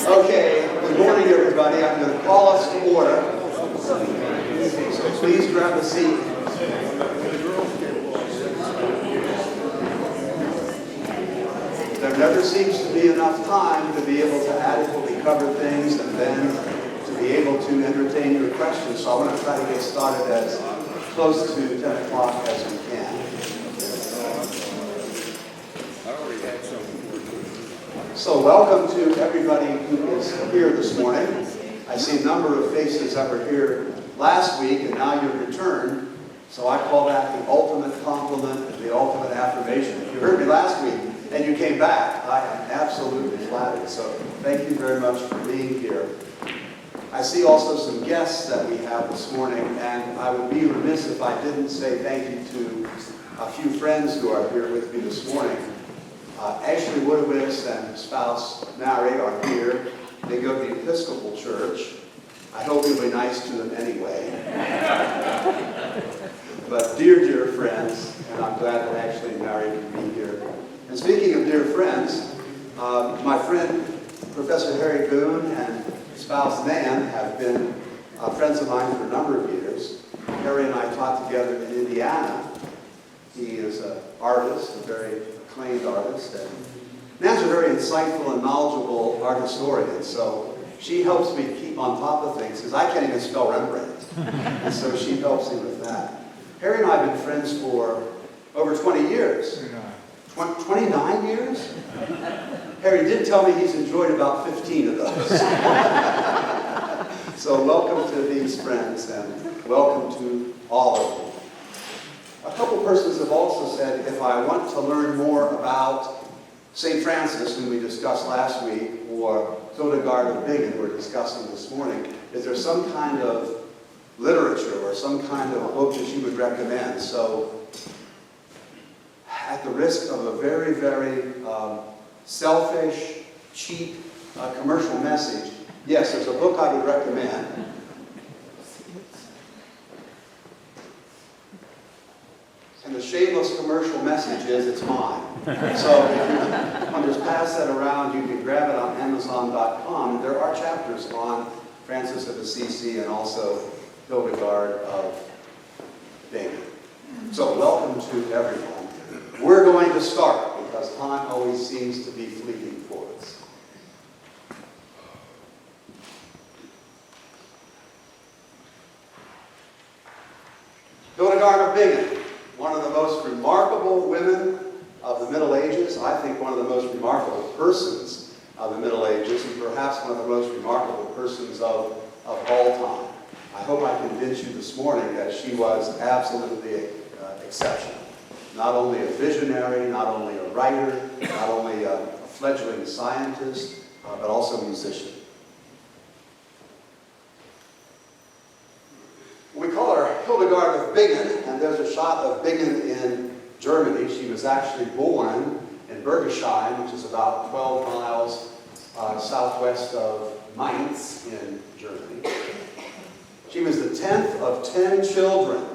Okay, good morning everybody. I'm going to call us to order. So please grab a seat. There never seems to be enough time to be able to adequately cover things and then to be able to entertain your questions. So I want to try to get started as close to 10 o'clock as we can. So welcome to everybody who is here this morning. I see a number of faces that were here last week and now you've returned. So I call that the ultimate compliment and the ultimate affirmation. If you heard me last week and you came back, I am absolutely flattered. So thank you very much for being here. I see also some guests that we have this morning, and I would be remiss if I didn't say thank you to a few friends who are here with me this morning. Ashley Woodowitz and spouse Mary are here. They go to the Episcopal Church. I hope you'll be nice to them anyway. But dear friends, and I'm glad that Ashley and Mary can be here. And speaking of dear friends, my friend Professor Harry Boone and spouse Nan have been friends of mine for a number of years. Harry and I taught together in Indiana. He is an artist, a very acclaimed artist. And Nan's a very insightful and knowledgeable art historian, so she helps me keep on top of things, because I can't even spell Rembrandt. And so she helps me with that. Harry and I have been friends for over 20 years. 29 years? Harry did tell me he's enjoyed about 15 of those. So welcome to these friends, and welcome to all of you. A couple persons have also said, if I want to learn more about St. Francis, whom we discussed last week, or Hildegard of Bingen, we're discussing this morning, is there some kind of literature or some kind of book that you would recommend? So, at the risk of a very, very selfish, cheap commercial message, yes, there's a book I would recommend. And the shameless commercial message is, it's mine. So if you want to just pass that around, you can grab it on Amazon.com. There are chapters on Francis of Assisi and also Hildegard of Bingen. So welcome to everyone. We're going to start because time always seems to be fleeting for us. Hildegard of Bingen, one of the most remarkable women of the Middle Ages, I think one of the most remarkable persons of the Middle Ages, and perhaps one of the most remarkable persons of all time. I hope I convinced you this morning that she was absolutely exceptional. Not only a visionary, not only a writer, not only a fledgling scientist, but also a musician. We call her Hildegard of Bingen, and there's a shot of Bingen in Germany. She was actually born in Bergisheim, which is about 12 miles southwest of Mainz in Germany. She was the 10th of 10 children.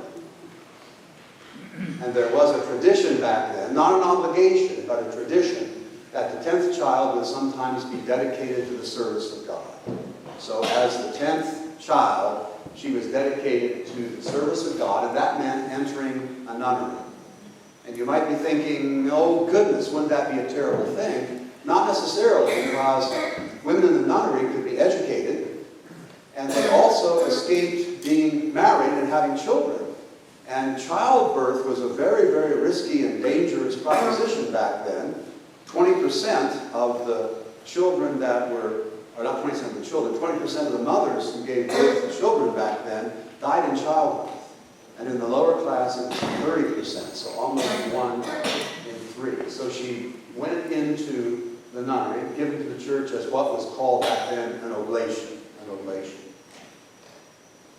And there was a tradition back then, not an obligation, but a tradition, that the 10th child would sometimes be dedicated to the service of God. So as the 10th child, she was dedicated to the service of God, and that meant entering a nunnery. And you might be thinking, oh goodness, wouldn't that be a terrible thing? Not necessarily, because women in the nunnery could be educated, and they also escaped being married and having children. And childbirth was a very, very risky and dangerous proposition back then. 20% of the children that were, or not 20% of the children, 20% of the mothers who gave birth to children back then died in childbirth. And in the lower class, it was 30%, so almost 1 in 3. So she went into the nunnery, given to the church as what was called back then an oblation.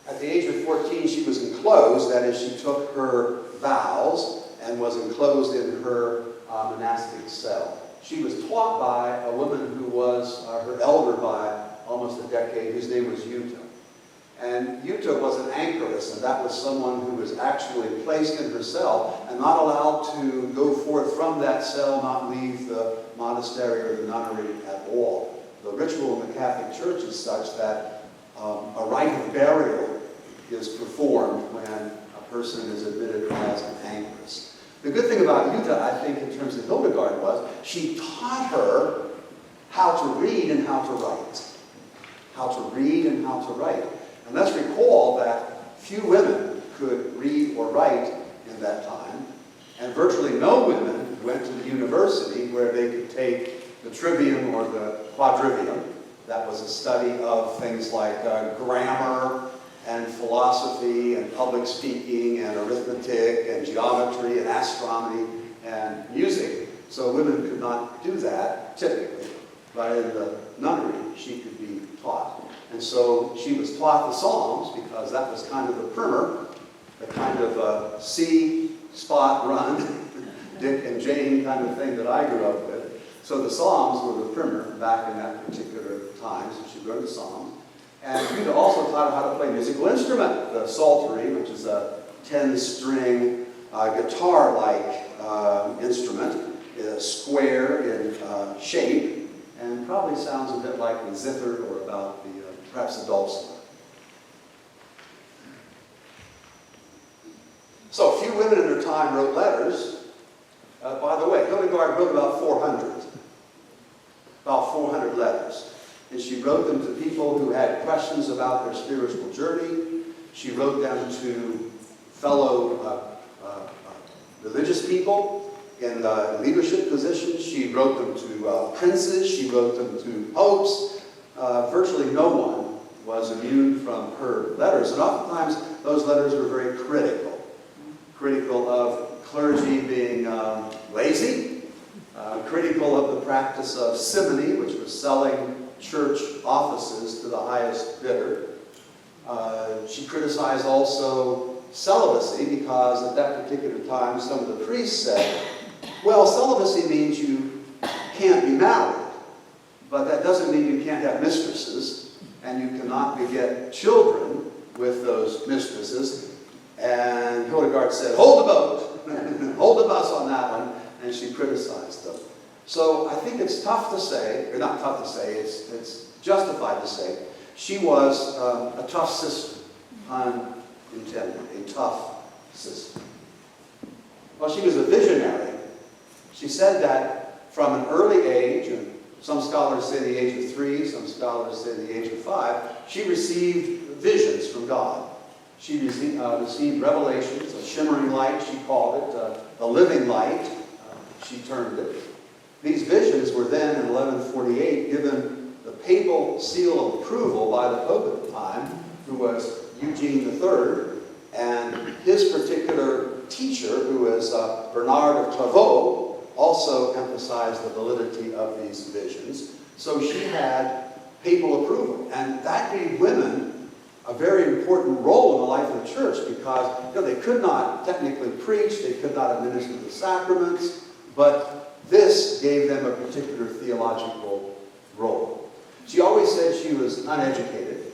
At the age of 14, she was enclosed, that is, she took her vows and was enclosed in her monastic cell. She was taught by a woman who was her elder by almost a decade, whose name was Yuta. And Yuta was an anchoress, and that was someone who was actually placed in her cell and not allowed to go forth from that cell, not leave the monastery or the nunnery at all. The ritual in the Catholic Church is such that a rite of burial is performed when a person is admitted as an anchoress. The good thing about Yuta, I think, in terms of Hildegard, was she taught her how to read and how to write. How to read and how to write. And let's recall that few women could read or write in that time, and virtually no women went to the university where they could take the trivium or the quadrivium. That was a study of things like grammar and philosophy and public speaking and arithmetic and geometry and astronomy and music. So women could not do that, typically. But in the nunnery, she could be taught. And so she was taught the Psalms, because that was kind of the primer, the kind of see, spot, run, Dick and Jane kind of thing that I grew up with. So the Psalms were the primer back in that particular time, so she learned the Psalms. And Yuta also taught her how to play a musical instrument, the psaltery, which is a 10-string guitar-like instrument, square in shape, and probably sounds a bit like the zither or about the perhaps the dulcimer. So few women in her time wrote letters. By the way, Hildegard wrote about 400 letters. And she wrote them to people who had questions about their spiritual journey. She wrote them to fellow religious people in leadership positions. She wrote them to princes. She wrote them to popes. Virtually no one was immune from her letters. And oftentimes, those letters were very critical. Critical of clergy being lazy. Critical of the practice of simony, which was selling church offices to the highest bidder. She criticized also celibacy, because at that particular time some of the priests said, well, celibacy means you can't be married, but that doesn't mean you can't have mistresses, and you cannot beget children with those mistresses. And Hildegard said, hold the boat, hold the bus on that one, and she criticized them. So I think it's tough to say, or not tough to say, it's justified to say, she was a tough sister, pun intended, a tough sister. Well, she was a visionary. She said that from an early age, and some scholars say the age of 3, some scholars say the age of 5, she received visions from God. She received revelations, a shimmering light, she called it, a living light, she termed it. These visions were then, in 1148, given the papal seal of approval by the Pope at the time, who was Eugene III, and his particular teacher, who was Bernard of Clairvaux, also emphasized the validity of these visions. So she had papal approval, and that gave women a very important role in the life of the church, because they could not technically preach, they could not administer the sacraments, but this gave them a particular theological role. She always said she was uneducated.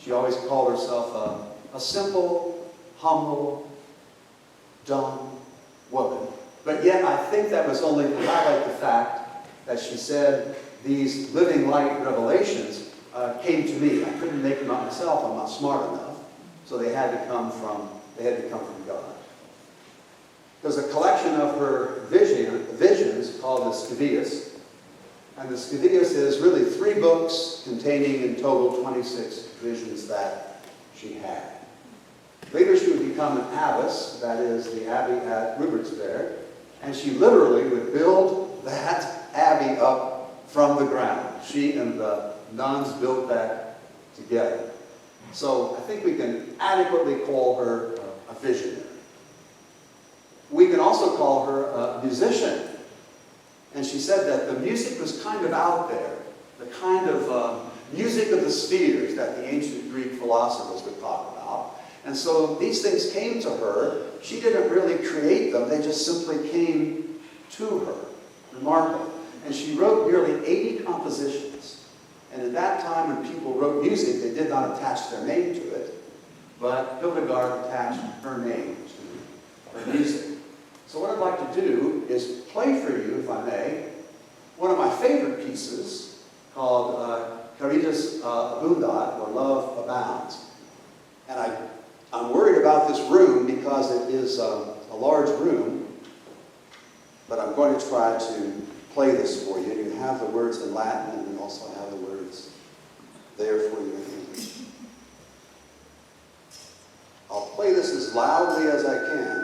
She always called herself a simple, humble, dumb woman. But yet I think that was only to highlight the fact that she said these living light revelations came to me. I couldn't make them up myself. I'm not smart enough. So they had to come from God. There's a collection of her visions called the Scavias. And the Scavias is really 3 books containing in total 26 visions that she had. Later she would become an abbess, that is the abbey at Rupertsberg, and she literally would build that abbey up from the ground. She and the nuns built that together. So I think we can adequately call her a visionary. We can also call her a musician. And she said that the music was kind of out there, the kind of music of the spheres that the ancient Greek philosophers would talk about. And so these things came to her. She didn't really create them. They just simply came to her. Remarkable. And she wrote nearly 80 compositions. And at that time when people wrote music, they did not attach their name to it. But Hildegard attached her name to her music. So what I'd like to do is play for you, if I may, one of my favorite pieces called Kaleidoscope, or Love Abounds. And I'm worried about this room because it is a large room, but I'm going to try to play this for you. You have the words in Latin, and you also have the words there for you in English. I'll play this as loudly as I can.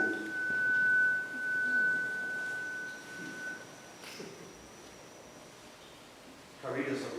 Kaleidoscope.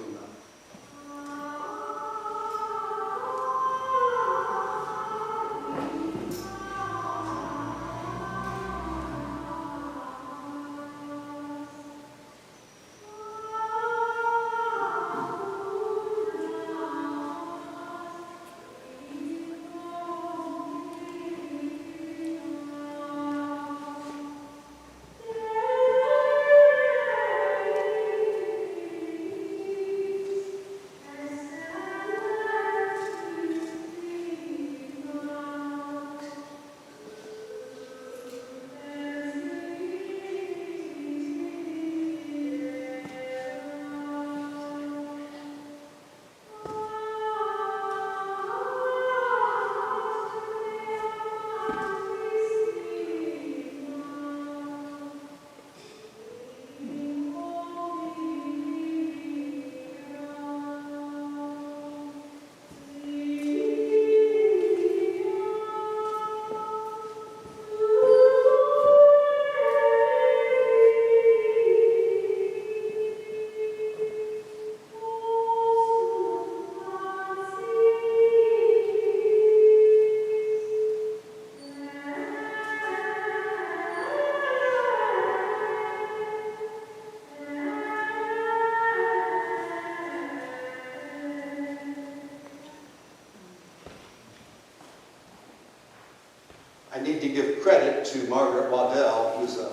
I need to give credit to Margaret Waddell, who's a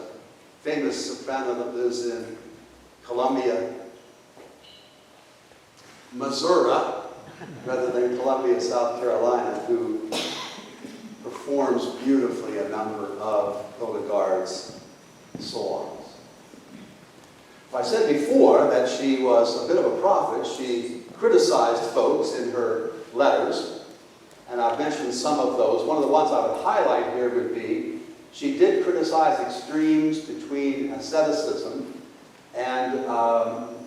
famous soprano that lives in Columbia, Missouri, rather than Columbia, South Carolina, who performs beautifully a number of Hildegard's songs. I said before that she was a bit of a prophet. She criticized folks in her letters. And I've mentioned some of those. One of the ones I would highlight here would be, she did criticize extremes between asceticism and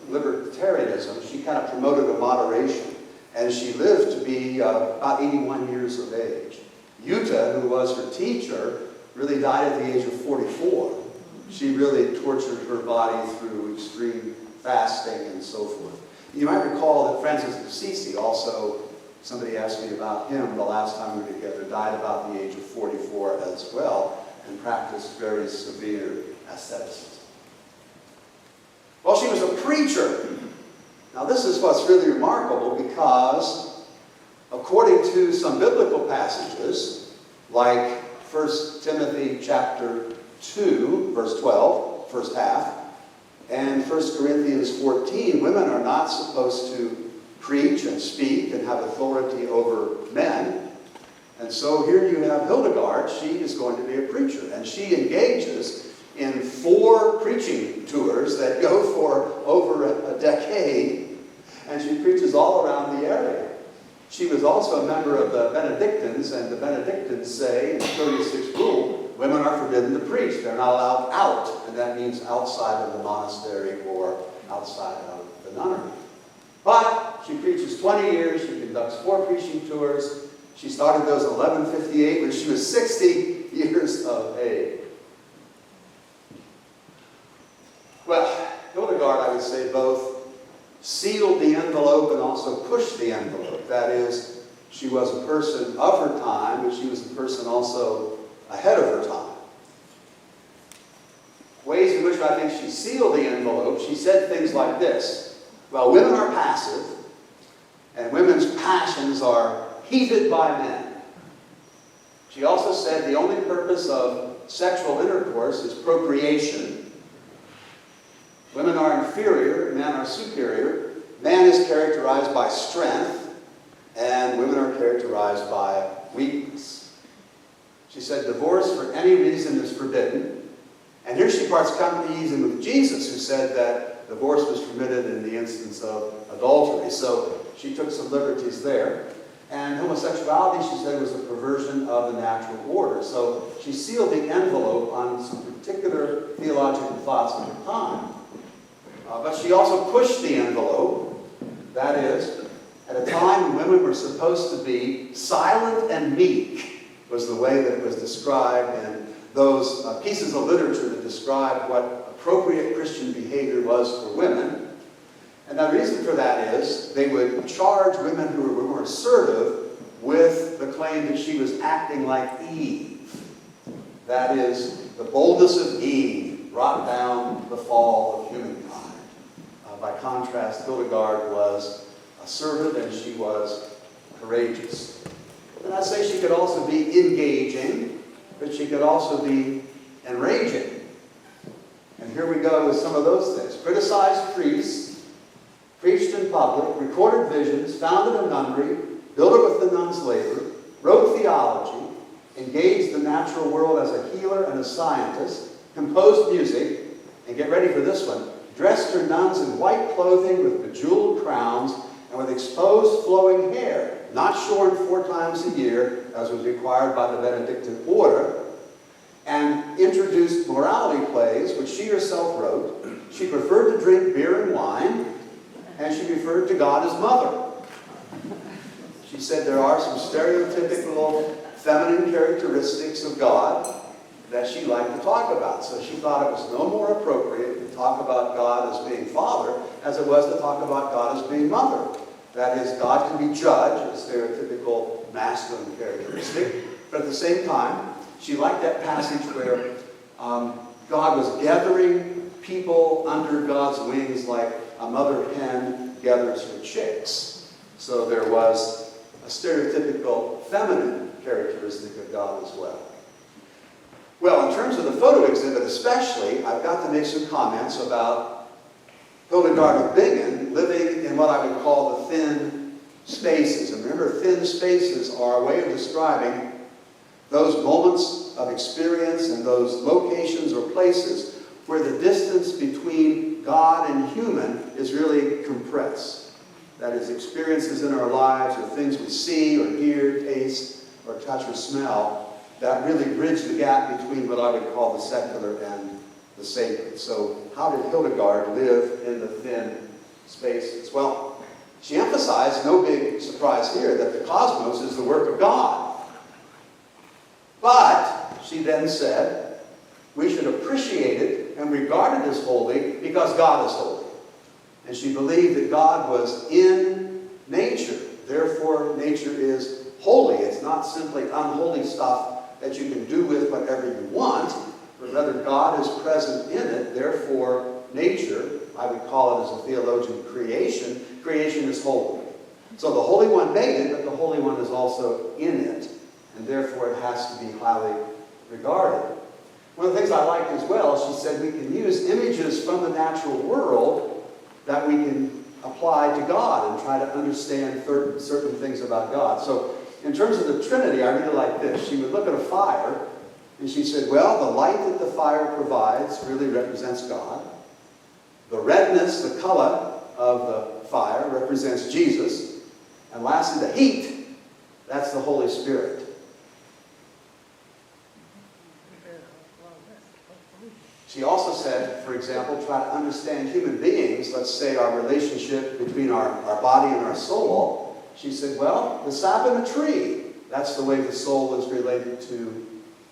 libertarianism. She kind of promoted a moderation. And she lived to be about 81 years of age. Jutta, who was her teacher, really died at the age of 44. She really tortured her body through extreme fasting and so forth. You might recall that Francis of Assisi also, somebody asked me about him the last time we were together, died about the age of 44 as well, and practiced very severe asceticism. Well, she was a preacher. Now this is what's really remarkable, because according to some biblical passages, like 1 Timothy chapter 2, verse 12, first half, and 1 Corinthians 14, women are not supposed to preach and speak and have authority over men. And so here you have Hildegard. She is going to be a preacher. And she engages in 4 preaching tours that go for over a decade. And she preaches all around the area. She was also a member of the Benedictines, and the Benedictines say in the 36th rule, women are forbidden to preach. They're not allowed out, and that means outside of the monastery or outside of the nunnery. But she preaches 20 years. She conducts 4 preaching tours. She started those in 1158 when she was 60 years of age. Well, Hildegard, I would say, both sealed the envelope and also pushed the envelope. That is, she was a person of her time, but she was a person also ahead of her time. Ways in which I think she sealed the envelope, she said things like this: well, women are passive, and women's passions are heated by men. She also said the only purpose of sexual intercourse is procreation. Women are inferior, men are superior. Man is characterized by strength, and women are characterized by weakness. She said divorce for any reason is forbidden. And here she parts company even with Jesus, who said that divorce was permitted in the instance of adultery. So she took some liberties there. And homosexuality, she said, was a perversion of the natural order. So she sealed the envelope on some particular theological thoughts of the time. But she also pushed the envelope. That is, at a time when women were supposed to be silent and meek, was the way that it was described in those pieces of literature that describe what appropriate Christian behavior was for women. And the reason for that is they would charge women who were more assertive with the claim that she was acting like Eve. That is, the boldness of Eve brought down the fall of humankind. By contrast, Hildegard was assertive and she was courageous. And I'd say she could also be engaging, but she could also be enraging. And here we go with some of those things. Criticized priests, preached in public, recorded visions, founded a nunnery, built it with the nuns' labor, wrote theology, engaged the natural world as a healer and a scientist, composed music, and get ready for this one, dressed her nuns in white clothing with bejeweled crowns and with exposed flowing hair, not shorn 4 times a year, as was required by the Benedictine order, and introduced morality plays, which she herself wrote. She preferred to drink beer and wine, and she referred to God as mother. She said there are some stereotypical feminine characteristics of God that she liked to talk about. So she thought it was no more appropriate to talk about God as being father as it was to talk about God as being mother. That is, God can be judge, a stereotypical masculine characteristic, but at the same time, she liked that passage where God was gathering people under God's wings like a mother hen gathers her chicks. So there was a stereotypical feminine characteristic of God as well. Well, in terms of the photo exhibit especially, I've got to make some comments about Hildegard of Bingen living in what I would call the thin spaces. And remember, thin spaces are a way of describing those moments of experience and those locations or places where the distance between God and human is really compressed. That is, experiences in our lives or things we see or hear, taste, or touch or smell that really bridge the gap between what I would call the secular and the sacred. So how did Hildegard live in the thin spaces? Well, she emphasized, no big surprise here, that the cosmos is the work of God. But, she then said, we should appreciate it and regard it as holy because God is holy. And she believed that God was in nature. Therefore, nature is holy. It's not simply unholy stuff that you can do with whatever you want, but rather God is present in it. Therefore, nature, I would call it as a theologian creation, creation is holy. So the Holy One made it, but the Holy One is also in it, and therefore it has to be highly regarded. One of the things I liked as well, she said we can use images from the natural world that we can apply to God and try to understand certain things about God. So in terms of the Trinity, I really like this. She would look at a fire, and she said, well, the light that the fire provides really represents God. The redness, the color of the fire represents Jesus. And lastly, the heat, that's the Holy Spirit. She also said, for example, try to understand human beings, let's say our relationship between our body and our soul. She said, well, the sap in a tree, that's the way the soul is related to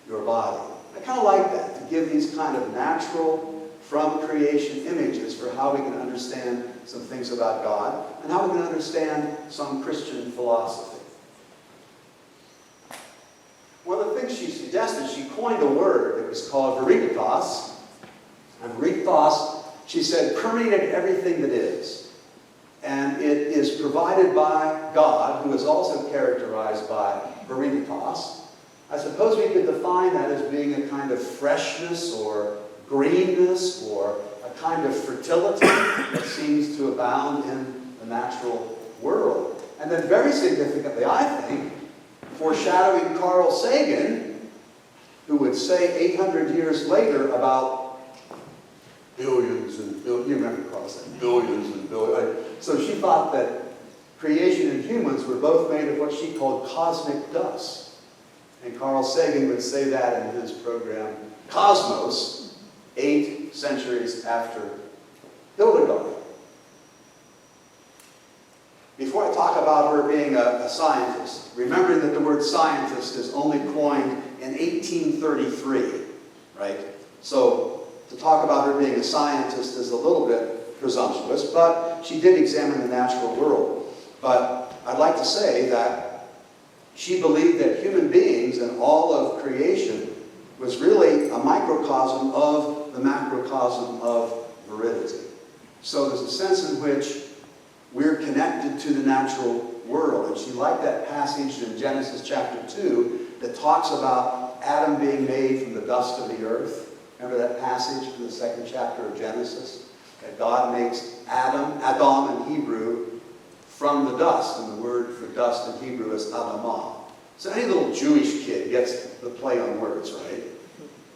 your body. I kind of like that, to give these kind of natural, from creation images for how we can understand some things about God and how we can understand some Christian philosophy. One of the things she suggested, she coined a word that was called veritas. And veritas, she said, permeated everything that is. And it is provided by God, who is also characterized by veritas. I suppose we could define that as being a kind of freshness or greenness or a kind of fertility that seems to abound in the natural world. And then very significantly, I think, foreshadowing Carl Sagan, who would say 800 years later about billions and billions, you remember Carl saying billions and billions. So she thought that creation and humans were both made of what she called cosmic dust. And Carl Sagan would say that in his program, Cosmos, 8 centuries after Hildegard. Before I talk about her being a scientist, remembering that the word scientist is only coined in 1833, right? So to talk about her being a scientist is a little bit presumptuous, but she did examine the natural world. But I'd like to say that she believed that human beings and all of creation was really a microcosm of the macrocosm of veridity. So there's a sense in which we're connected to the natural world. And she liked that passage in Genesis chapter 2 that talks about Adam being made from the dust of the earth. Remember that passage from the 2nd chapter of Genesis? That God makes Adam in Hebrew, from the dust. And the word for dust in Hebrew is Adamah. So any little Jewish kid gets the play on words, right?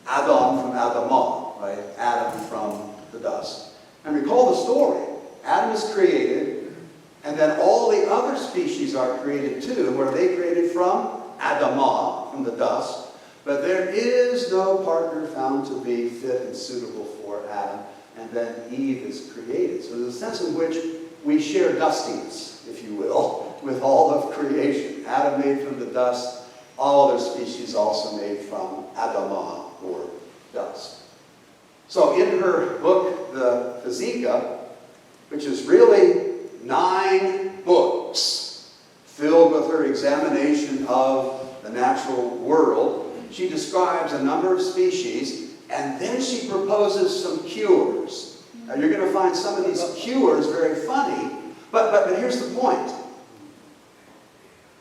Adam from Adamah, right? Adam from the dust. And recall the story. Adam is created, and then all the other species are created too. And where are they created from? Adamah, from the dust. But there is no partner found to be fit and suitable for Adam. And then Eve is created. So there's a sense in which we share dustiness, if you will, with all of creation. Adam made from the dust, all other species also made from Adamah, or dust. So in her book, the Physica, which is really 9 books filled with her examination of the natural world, she describes a number of species, and then she proposes some cures. Now you're going to find some of these cures very funny, but here's the point.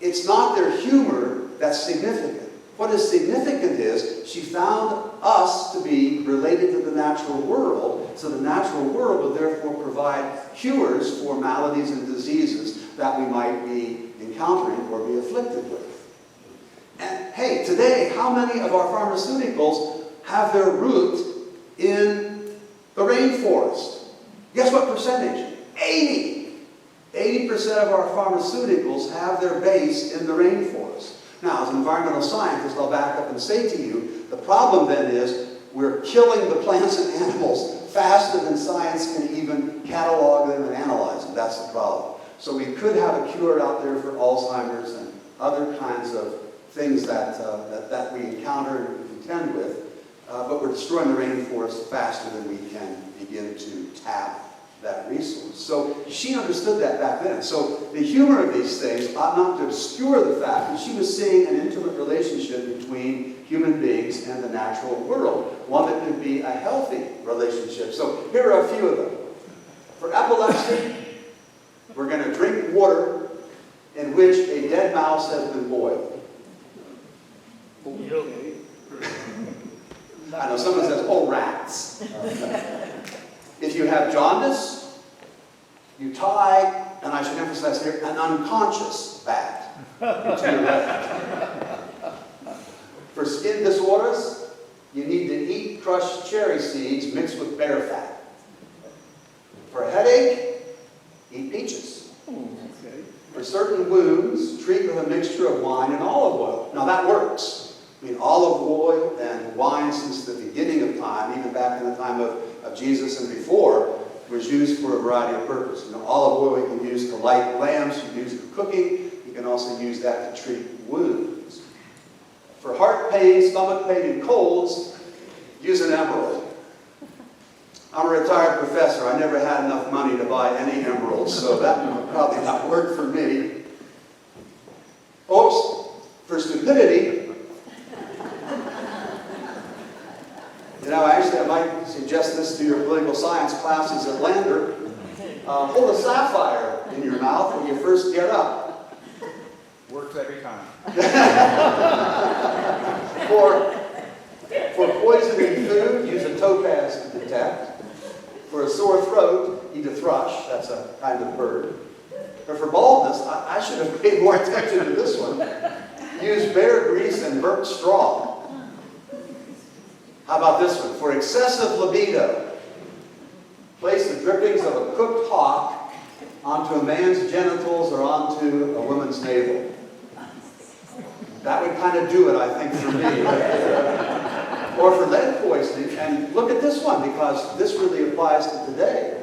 It's not their humor that's significant. What is significant is she found us to be related to the natural world, so the natural world will therefore provide cures for maladies and diseases that we might be encountering or be afflicted with. And hey, today, how many of our pharmaceuticals have their root in the rainforest? Guess what percentage? 80%. 80% of our pharmaceuticals have their base in the rainforest. Now, as an environmental scientist, I'll back up and say to you, the problem then is we're killing the plants and animals faster than science can even catalog them and analyze them. That's the problem. So we could have a cure out there for Alzheimer's and other kinds of things that we encounter and contend with, but we're destroying the rainforest faster than we can begin to tap that resource. So she understood that back then. So the humor of these things ought not to obscure the fact that she was seeing an intimate relationship between human beings and the natural world, one that could be a healthy relationship. So here are a few of them. For epilepsy, we're going to drink water in which a dead mouse has been boiled. I know someone says, oh, rats. If you have jaundice, you tie, and I should emphasize here, an unconscious bat into your left. For skin disorders, you need to eat crushed cherry seeds mixed with bear fat. For a headache, eat peaches. Okay. For certain wounds, treat with a mixture of wine and olive oil. Now that works. I mean, olive oil and wine since the beginning of time, even back in the time of Jesus and before, was used for a variety of purposes. You know, olive oil you can use to light lamps, you can use it for cooking, you can also use that to treat wounds. For heart pain, stomach pain, and colds, use an emerald. I'm a retired professor. I never had enough money to buy any emeralds, so that would probably not work for me. Oops, for stupidity, you know, actually I might suggest this to your political science classes at Lander. Hold a sapphire in your mouth when you first get up. Works every time. For poisoning food, use a topaz to detect. For a sore throat, eat a thrush. That's a kind of bird. Or for baldness, I should have paid more attention to this one. Use bear grease and burnt straw. How about this one? For excessive libido, place the drippings of a cooked hawk onto a man's genitals or onto a woman's navel. That would kind of do it, I think, for me. Or for lead poisoning, and look at this one, because this really applies to today.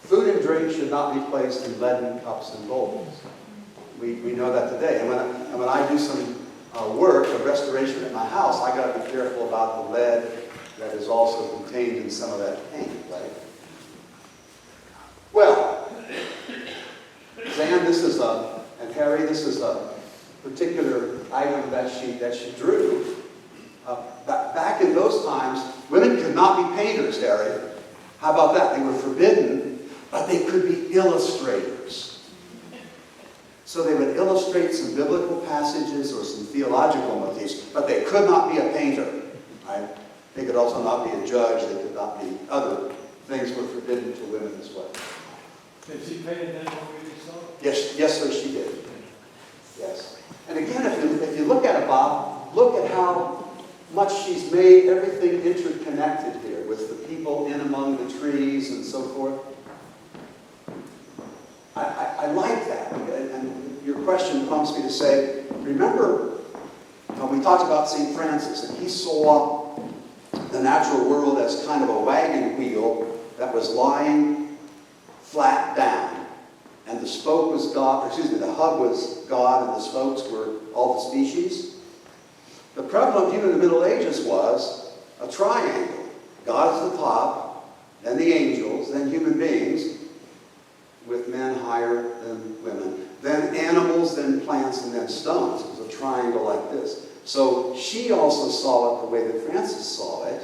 Food and drink should not be placed in leaden cups and bowls. We know that today. And when I do some work of restoration at my house, I got to be careful about the lead that is also contained in some of that paint, right? Well, Zan, and Harry, this is a particular item that she drew. Back in those times, women could not be painters, Harry. How about that? They were forbidden, but they could be illustrators. So they would illustrate some biblical passages or some theological motifs, but they could not be a painter. Right? They could also not be a judge. They could not be other things were forbidden to women as well. Did she paint that when we saw it? Yes, sir, she did. Yes. And again, if you look at it, Bob, look at how much she's made everything interconnected here with the people in among the trees and so forth. I like that. And your question prompts me to say, remember when we talked about St. Francis, and he saw the natural world as kind of a wagon wheel that was lying flat down. And the spoke was God, the hub was God, and the spokes were all the species. The prevalent view in the Middle Ages was a triangle. God is the top, then the angels, then human beings, with men higher than women, then animals, then plants, and then stones. It was a triangle like this. So she also saw it the way that Francis saw it.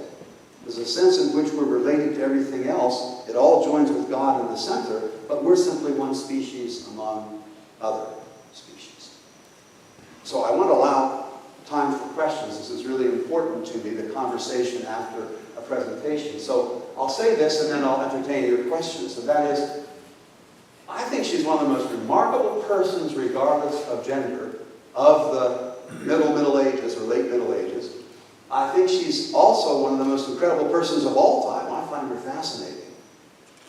There's a sense in which we're related to everything else. It all joins with God in the center, but we're simply one species among other species. So I want to allow time for questions. This is really important to me, the conversation after a presentation. So I'll say this and then I'll entertain your questions. And that is, I think she's one of the most remarkable persons, regardless of gender, of the Middle Ages or late Middle Ages. I think she's also one of the most incredible persons of all time. I find her fascinating.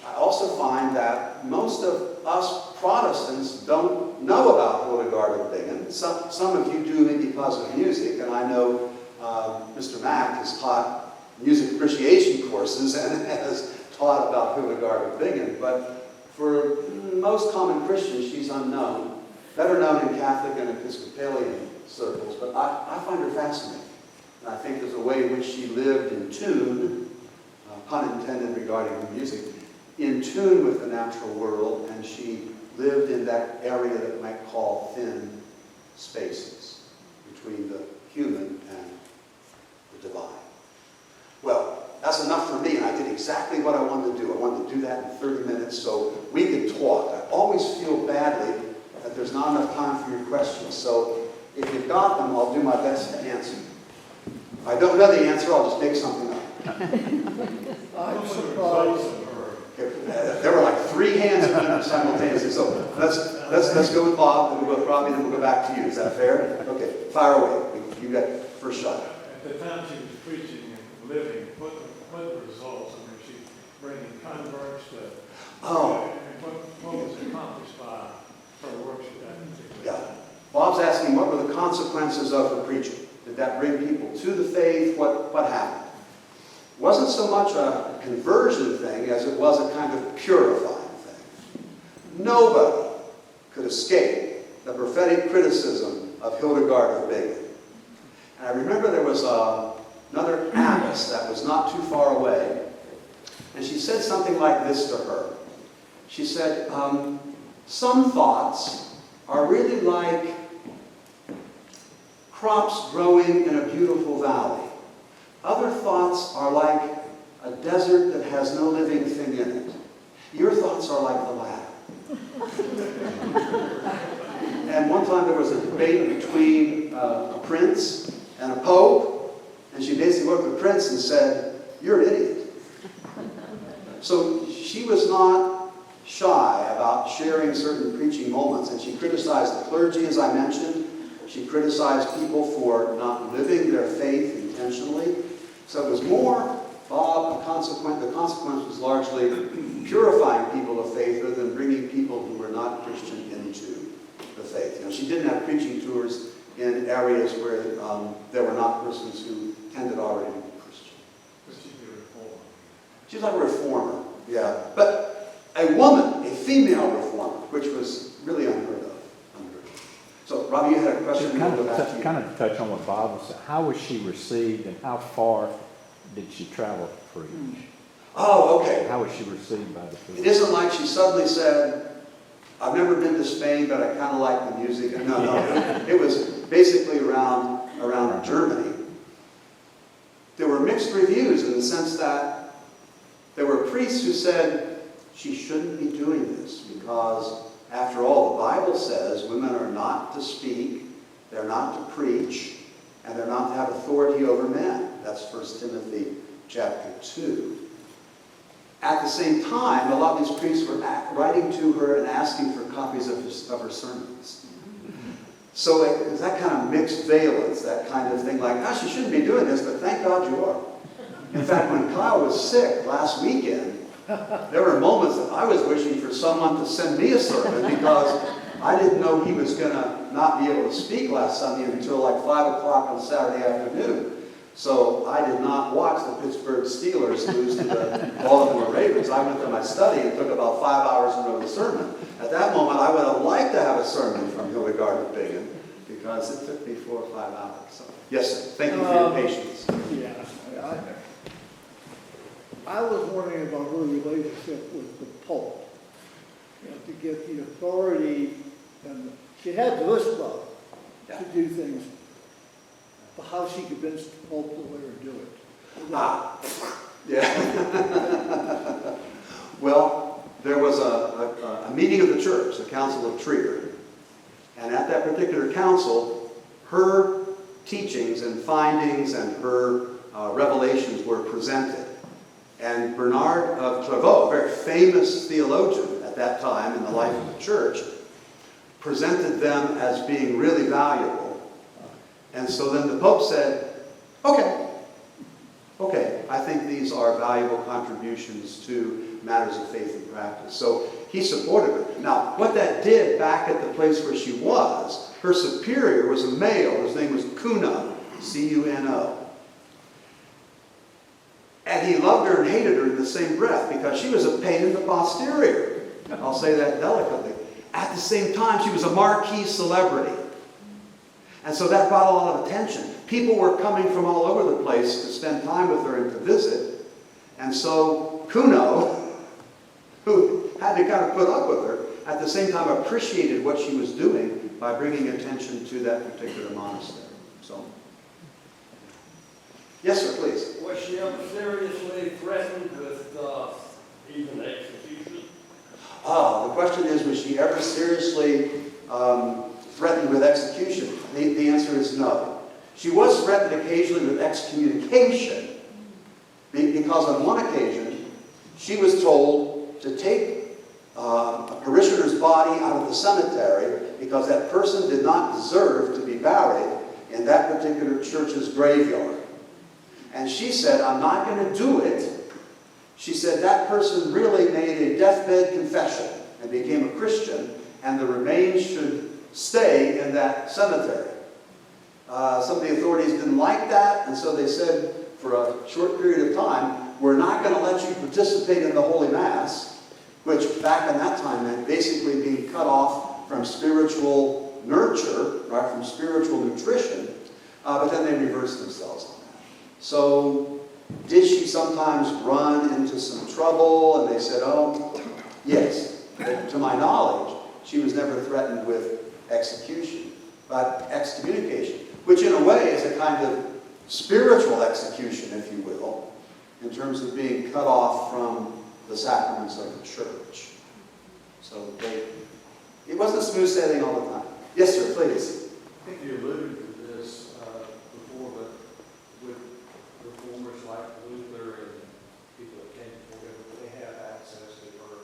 I also find that most of us Protestants don't know about Hildegard of Bingen. Some of you do because of music, and I know Mr. Mack has taught music appreciation courses and has taught about Hildegard of Bingen, but for most common Christians, she's unknown. Better known in Catholic and Episcopalian circles, but I find her fascinating. And I think there's a way in which she lived in tune, pun intended regarding her music, in tune with the natural world, and she lived in that area that we might call thin spaces between the human and the divine. Well, that's enough for me, and I did exactly what I wanted to do. I wanted to do that in 30 minutes so we could talk. I always feel badly that there's not enough time for your questions, so if you've got them, I'll do my best to answer. If I don't know the answer, I'll just make something up. I'm surprised. There were like 3 hands up simultaneously, so let's go with Bob, and we'll go back to you. Is that fair? Okay, fire away. You got first shot. At the time she was preaching and living, what the results? I mean, she bringing converts to. Oh. What was accomplished by her work? consequences of the preaching? Did that bring people to the faith? What happened? It wasn't so much a conversion thing as it was a kind of purifying thing. Nobody could escape the prophetic criticism of Hildegard of Bingen. And I remember there was another abbess that was not too far away, and she said something like this to her. She said, some thoughts are really like crops growing in a beautiful valley. Other thoughts are like a desert that has no living thing in it. Your thoughts are like the latter. And one time there was a debate between a prince and a pope, and she basically looked at the prince and said, "You're an idiot." So she was not shy about sharing certain preaching moments, and she criticized the clergy, as I mentioned. She criticized people for not living their faith intentionally. So it was more, Bob, the consequence was largely purifying people of faith rather than bringing people who were not Christian into the faith. You know, she didn't have preaching tours in areas where there were not persons who tended already to be Christian. But she'd be a reformer. She's like a reformer, yeah. But a woman, a female reformer, which was really unheard of. So, Robbie, you had a question? Kind of touch on what Bob was saying. How was she received, and how far did she travel to preach? Oh, okay. How was she received by the people? It isn't like she suddenly said, "I've never been to Spain, but I kind of like the music." No. It was basically around Germany. There were mixed reviews in the sense that there were priests who said she shouldn't be doing this because, after all, the Bible says women are not to speak, they're not to preach, and they're not to have authority over men. That's 1 Timothy chapter 2. At the same time, a lot of these priests were writing to her and asking for copies of her sermons. So it was that kind of mixed valence, that kind of thing like, she shouldn't be doing this, but thank God you are. In fact, when Kyle was sick last weekend, there were moments that I was wishing for someone to send me a sermon because I didn't know he was going to not be able to speak last Sunday until like 5 o'clock on Saturday afternoon. So I did not watch the Pittsburgh Steelers lose to the Baltimore Ravens. I went to my study and took about 5 hours to know the sermon. At that moment, I would have liked to have a sermon from Hildegard of Bingen because it took me 4 or 5 hours. So, yes, sir. Thank you for your patience. Yeah, I was wondering about her relationship with the Pope. You know, to get the authority, and she had the list to do things, but how she convinced the Pope to let her do it. Yeah. Well, there was a meeting of the church, the Council of Trier, and at that particular council, her teachings and findings and her revelations were presented. And Bernard of Clairvaux, a very famous theologian at that time in the life of the church, presented them as being really valuable. And so then the Pope said, okay, I think these are valuable contributions to matters of faith and practice. So he supported her. Now, what that did back at the place where she was, her superior was a male. His name was Cuno, C-U-N-O. And he loved her and hated her in the same breath because she was a pain in the posterior. I'll say that delicately. At the same time, she was a marquee celebrity. And so that brought a lot of attention. People were coming from all over the place to spend time with her and to visit. And so Cuno, who had to kind of put up with her, at the same time appreciated what she was doing by bringing attention to that particular monastery. So, yes, sir, please. Was she ever seriously threatened with even execution? The question is, was she ever seriously threatened with execution? The answer is no. She was threatened occasionally with excommunication because on one occasion she was told to take a parishioner's body out of the cemetery because that person did not deserve to be buried in that particular church's graveyard. And she said, I'm not going to do it. She said that person really made a deathbed confession and became a Christian, and the remains should stay in that cemetery. Some of the authorities didn't like that, and so they said, for a short period of time, we're not going to let you participate in the Holy Mass, which back in that time meant basically being cut off from spiritual nurture, right, from spiritual nutrition, but then they reversed themselves on that. So did she sometimes run into some trouble? And they said, oh, yes. But to my knowledge, she was never threatened with execution, but excommunication, which in a way is a kind of spiritual execution, if you will, in terms of being cut off from the sacraments of the church. So it wasn't smooth sailing all the time. Yes, sir, please. I think you alluded to this before, but with reformers like Luther and people that came before him, they have access to her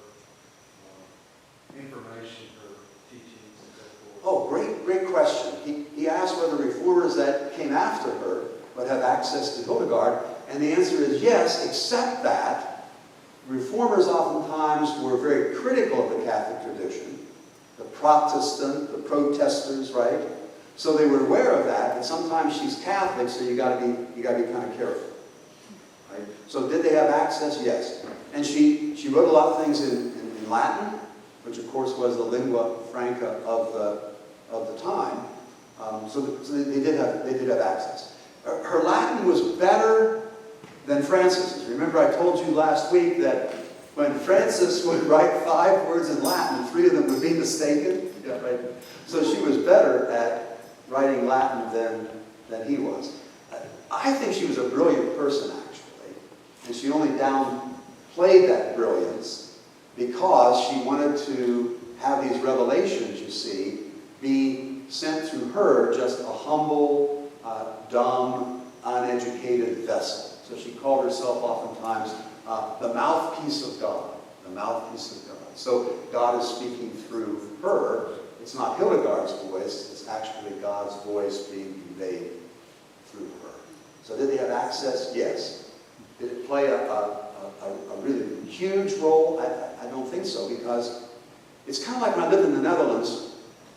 information, her teachings, and so forth. Oh, great question. He asked whether reformers that came after her would have access to Hildegard, and the answer is yes, except that reformers oftentimes were very critical of the Catholic tradition, the Protestant, the protesters, right? So they were aware of that, but sometimes she's Catholic, so you got to be kind of careful, right? So did they have access? Yes. And she wrote a lot of things in Latin, which of course was the lingua franca of the time. So they did have access. Her Latin was better than Francis's. Remember I told you last week that when Francis would write 5 words in Latin, 3 of them would be mistaken. Yeah, right. So she was better at writing Latin than he was. I think she was a brilliant person, actually. And she only downplayed that brilliance because she wanted to have these revelations, you see, be sent through her, just a humble, dumb, uneducated vessel. So she called herself oftentimes the mouthpiece of God. The mouthpiece of God. So God is speaking through her. It's not Hildegard's voice. It's actually God's voice being conveyed through her. So did they have access? Yes. Did it play a really huge role? I don't think so, because it's kind of like when I lived in the Netherlands.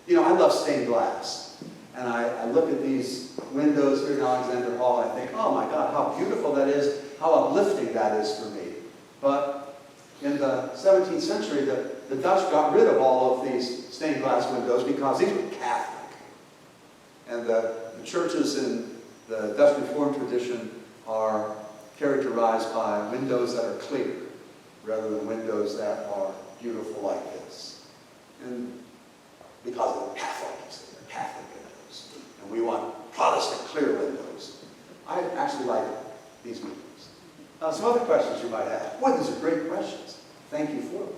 You know, I love stained glass. And I look at these windows here in Alexander Hall, and I think, oh my God, how beautiful that is, how uplifting that is for me. But in the 17th century, the Dutch got rid of all of these stained glass windows because these were Catholic. And the churches in the Dutch Reformed tradition are characterized by windows that are clear, rather than windows that are beautiful like this. And because they're Catholic, they're Catholic windows. And we want Protestant clear windows. I actually like these windows. Some other questions you might have. Boy, these are great questions. Thank you for them.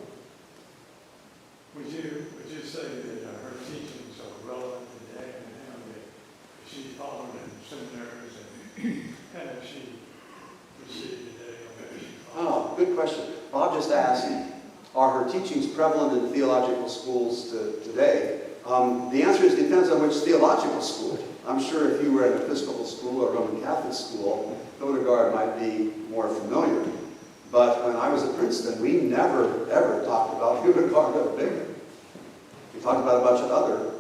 Would you say that her teachings are relevant today, and that she followed in seminaries, and has she received today, or maybe she followed? Oh, good question. Bob just asked, are her teachings prevalent in theological schools today? The answer is depends on which theological school. I'm sure if you were at an Episcopal school or Roman Catholic school, Hildegard might be more familiar. But when I was at Princeton, we never, ever talked about Hildegard of Bingen. We talked about a bunch of other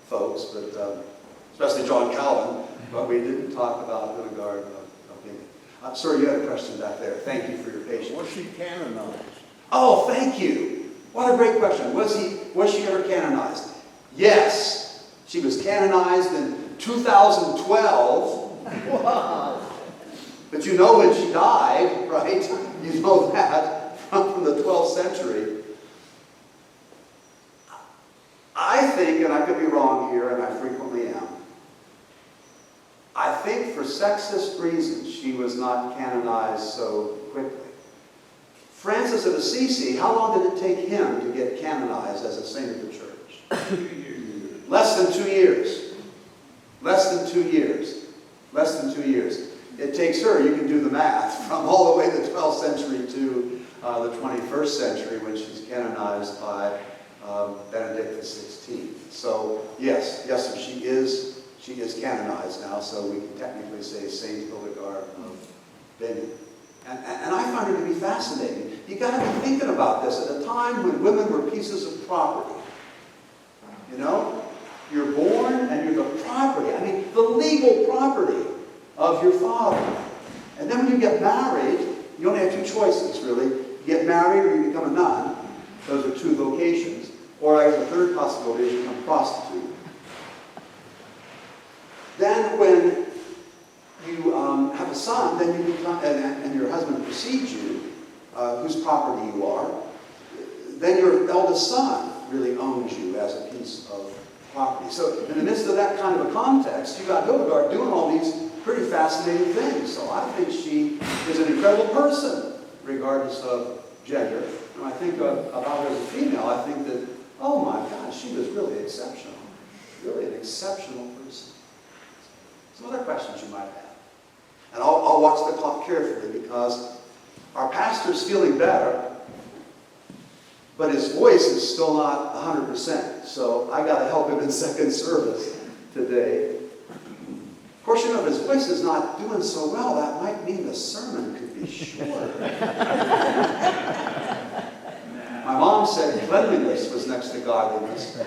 folks, but especially John Calvin, but we didn't talk about Hildegard of Bingen. Sir, you had a question back there. Thank you for your patience. Was she canonized? Oh, thank you. What a great question. Was she ever canonized? Yes. She was canonized in 2012. Wow. But you know when she died, right? You know that from the 12th century. I think, and I could be wrong here, and I frequently am, I think for sexist reasons she was not canonized so quickly. Francis of Assisi, how long did it take him to get canonized as a saint of the church? 2 years. Less than 2 years. Less than 2 years. Less than 2 years. It takes her, you can do the math, from all the way the 12th century to the 21st century when she's canonized by Benedict XVI. So yes, she is canonized now, so we can technically say Saint Hildegard of Bingen. And I find her to be fascinating. You got to be thinking about this at a time when women were pieces of property. You know, you're born, children, and you're the property, I mean, the legal property of your father. And then when you get married, you only have two choices, really. You get married or you become a nun. Those are two vocations. Or I guess the third possibility is you become a prostitute. Then when you have a son, then you become, and your husband precedes you, whose property you are, then your eldest son really owns you as a piece of property. So in the midst of that kind of a context, you got Hildegard doing all these pretty fascinating things. So I think she is an incredible person, regardless of gender. When I think about her as a female, I think that, oh my God, she was really exceptional. Really an exceptional person. Some other questions you might have. And I'll watch the clock carefully because our pastor's feeling better, but his voice is still not 100%. So I got to help him in second service today. Of course, you know, if his voice is not doing so well, that might mean the sermon could be short. My mom said cleanliness was next to godliness.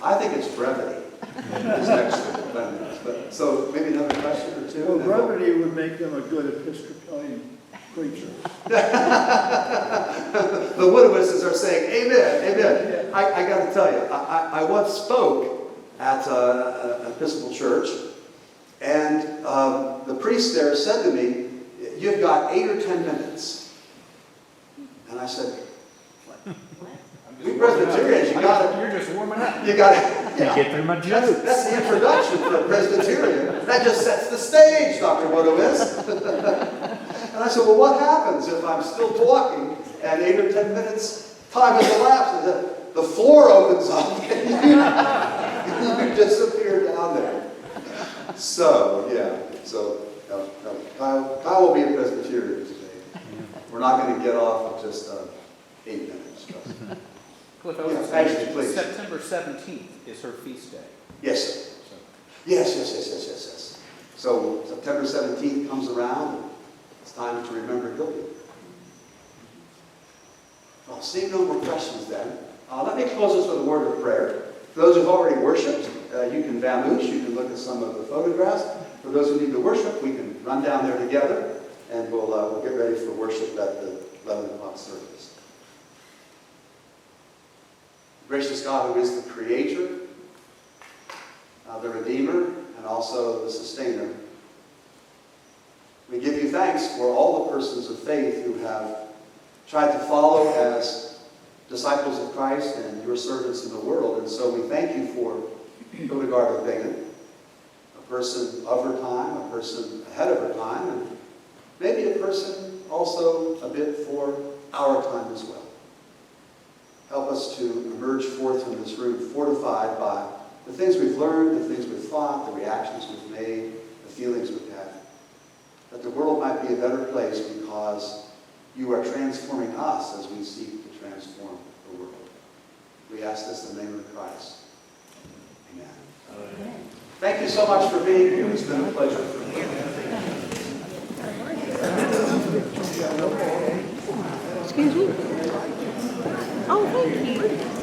I think it's brevity is next to cleanliness. But, so maybe another question or two? Well, brevity would make them a good Episcopalian preacher. The Woodowitses are saying, amen, amen. I got to tell you, I once spoke at an Episcopal church, and the priest there said to me, you've got 8 or 10 minutes. And I said, we Presbyterians, you got it. You're just warming up. You got it. To get through my jokes. That's the introduction for a Presbyterian. That just sets the stage, Dr. Woodowitz. And I said, well, what happens if I'm still talking and 8 or 10 minutes time has elapsed? And the floor opens up and you disappear down there. So, yeah. So, Kyle will be a Presbyterian today. We're not going to get off with just 8 minutes. Cliff, Yes, actually, please. September 17th is her feast day. Yes, sir. Yes. So September 17th comes around, and it's time to remember Hildegard. Well, seeing no more questions then, let me close this with a word of prayer. For those who've already worshipped, you can vamoose, you can look at some of the photographs. For those who need to worship, we can run down there together, and we'll get ready for worship at the 11 o'clock service. Gracious God, who is the Creator, the Redeemer, and also the Sustainer, we give you thanks for all the persons of faith who have tried to follow as disciples of Christ and your servants in the world. And so we thank you for Hildegard of Bingen, a person of her time, a person ahead of her time, and maybe a person also a bit for our time as well. Help us to emerge forth from this room fortified by the things we've learned, the things we've thought, the reactions we've made, the feelings we've had. That the world might be a better place because you are transforming us as we seek to transform the world. We ask this in the name of Christ. Amen. Thank you so much for being here. It's been a pleasure for me. Excuse me? Oh, thank you.